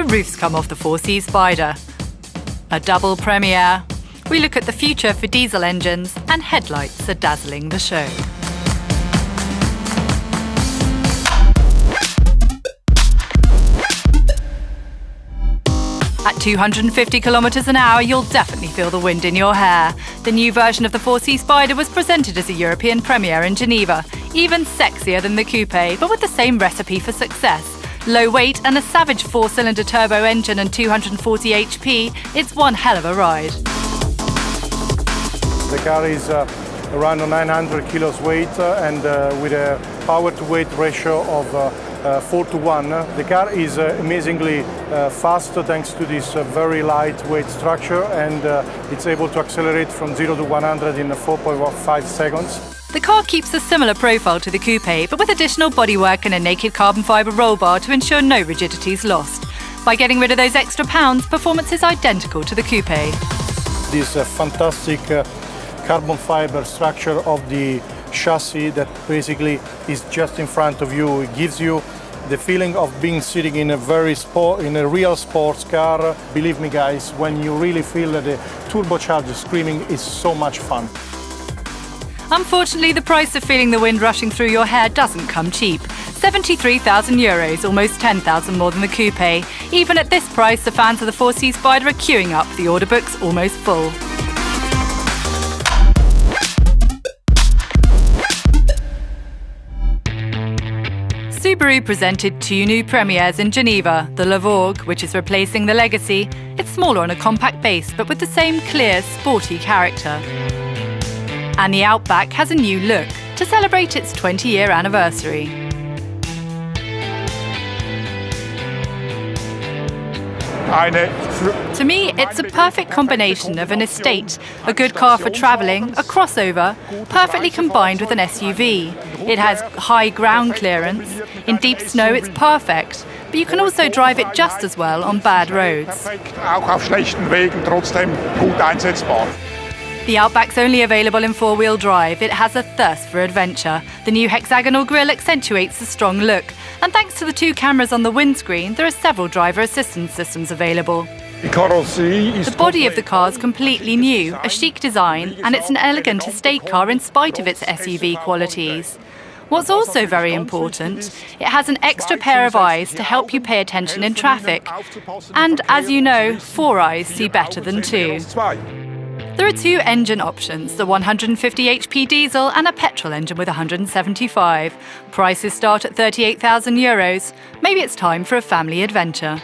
the roof's come off the 4C Spider. A double premiere. We look at the future for diesel engines, and headlights are dazzling the show. At 250 kilometers an hour, you'll definitely feel the wind in your hair. The new version of the 4C Spider was presented as a European premiere in Geneva, even sexier than the coupe, but with the same recipe for success. Low weight and a savage 4-cylinder turbo engine and 240 HP, it's one hell of a ride. The car is around 900 kilos weight and with a power-to-weight ratio of 4:1. The car is amazingly fast thanks to this very lightweight structure, and it's able to accelerate from 0 to 100 in 4.5 seconds. The car keeps a similar profile to the coupe, but with additional bodywork and a naked carbon fibre roll bar to ensure no rigidity is lost. By getting rid of those extra pounds, performance is identical to the coupe. This fantastic carbon fibre structure of the chassis that basically is just in front of you. It gives you the feeling of being sitting in a real sports car. Believe me guys, when you really feel that the turbocharged screaming is so much fun. Unfortunately, the price of feeling the wind rushing through your hair doesn't come cheap. €73,000, almost 10,000 more than the coupe. Even at this price, the fans of the 4C Spider are queuing up. The order book's almost full. Subaru presented two new premieres in Geneva, the Levorg, which is replacing the Legacy. It's smaller on a compact base, but with the same clear, sporty character. And the Outback has a new look to celebrate its 20-year anniversary. To me, it's a perfect combination of an estate, a good car for travelling, a crossover, perfectly combined with an SUV. It has high ground clearance. In deep snow, it's perfect, but you can also drive it just as well on bad roads. The Outback's only available in four-wheel drive. It has a thirst for adventure. The new hexagonal grille accentuates the strong look. And thanks to the two cameras on the windscreen, there are several driver assistance systems available. The body of the car is completely new, a chic design, and it's an elegant estate car in spite of its SUV qualities. What's also very important, it has an extra pair of eyes to help you pay attention in traffic. And as you know, 4 eyes see better than 2. There are 2 engine options, the 150 HP diesel and a petrol engine with 175. Prices start at €38,000. Maybe it's time for a family adventure.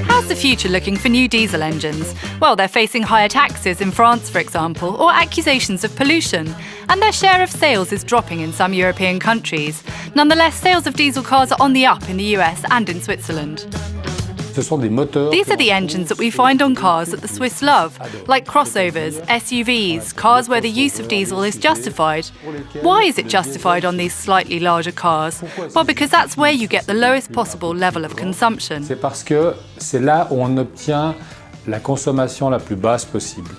How's the future looking for new diesel engines? Well, they're facing higher taxes in France, for example, or accusations of pollution, and their share of sales is dropping in some European countries. Nonetheless, sales of diesel cars are on the up in the US and in Switzerland. These are the engines that we find on cars that the Swiss love, like crossovers, SUVs, cars where the use of diesel is justified. Why is it justified on these slightly larger cars? Well, because that's where you get the lowest possible level of consumption. C'est parce que c'est là où on obtient la consommation la plus basse possible.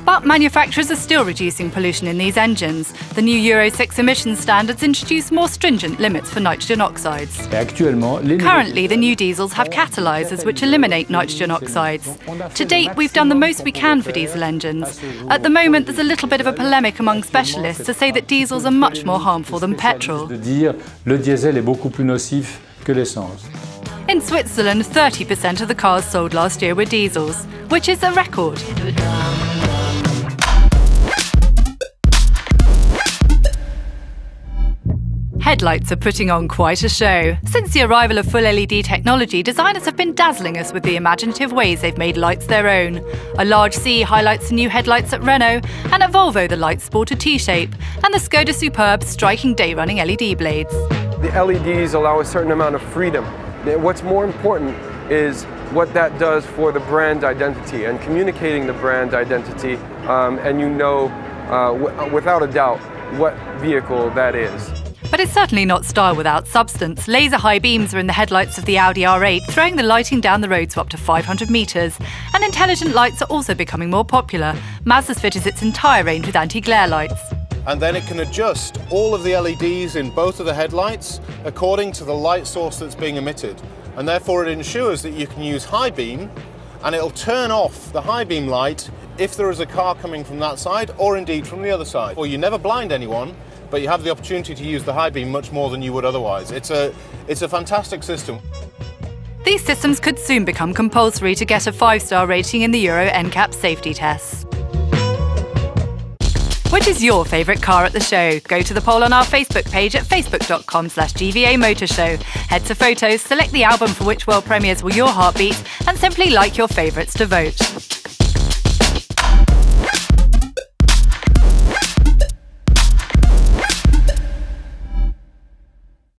But manufacturers are still reducing pollution in these engines. The new Euro 6 emissions standards introduce more stringent limits for nitrogen oxides. Currently, the new diesels have catalyzers which eliminate nitrogen oxides. To date, we've done the most we can for diesel engines. At the moment, there's a little bit of a polemic among specialists to say that diesels are much more harmful than petrol. Le diesel est beaucoup plus nocif que l'essence. In Switzerland, 30% of the cars sold last year were diesels, which is a record. Headlights are putting on quite a show. Since the arrival of full LED technology, designers have been dazzling us with the imaginative ways they've made lights their own. A large C highlights the new headlights at Renault, and at Volvo the lights sport a T-shape, and the Skoda Superb striking day-running LED blades. The LEDs allow a certain amount of freedom. What's more important is what that does for the brand identity and communicating the brand identity, and you know without a doubt what vehicle that is. But it's certainly not style without substance. Laser high beams are in the headlights of the Audi R8, throwing the lighting down the road to up to 500 metres. And intelligent lights are also becoming more popular. Mazda's fitted its entire range with anti-glare lights. and then it can adjust all of the LEDs in both of the headlights according to the light source that's being emitted. And therefore it ensures that you can use high beam, and it'll turn off the high beam light if there is a car coming from that side or indeed from the other side. Or you never blind anyone, but you have the opportunity to use the high beam much more than you would otherwise. It's a fantastic system. These systems could soon become compulsory to get a 5-star rating in the Euro NCAP safety tests. Which is your favourite car at the show? Go to the poll on our Facebook page at facebook.com/GVA Motor Show. Head to photos, select the album for which world premieres were your heartbeats, and simply like your favourites to vote.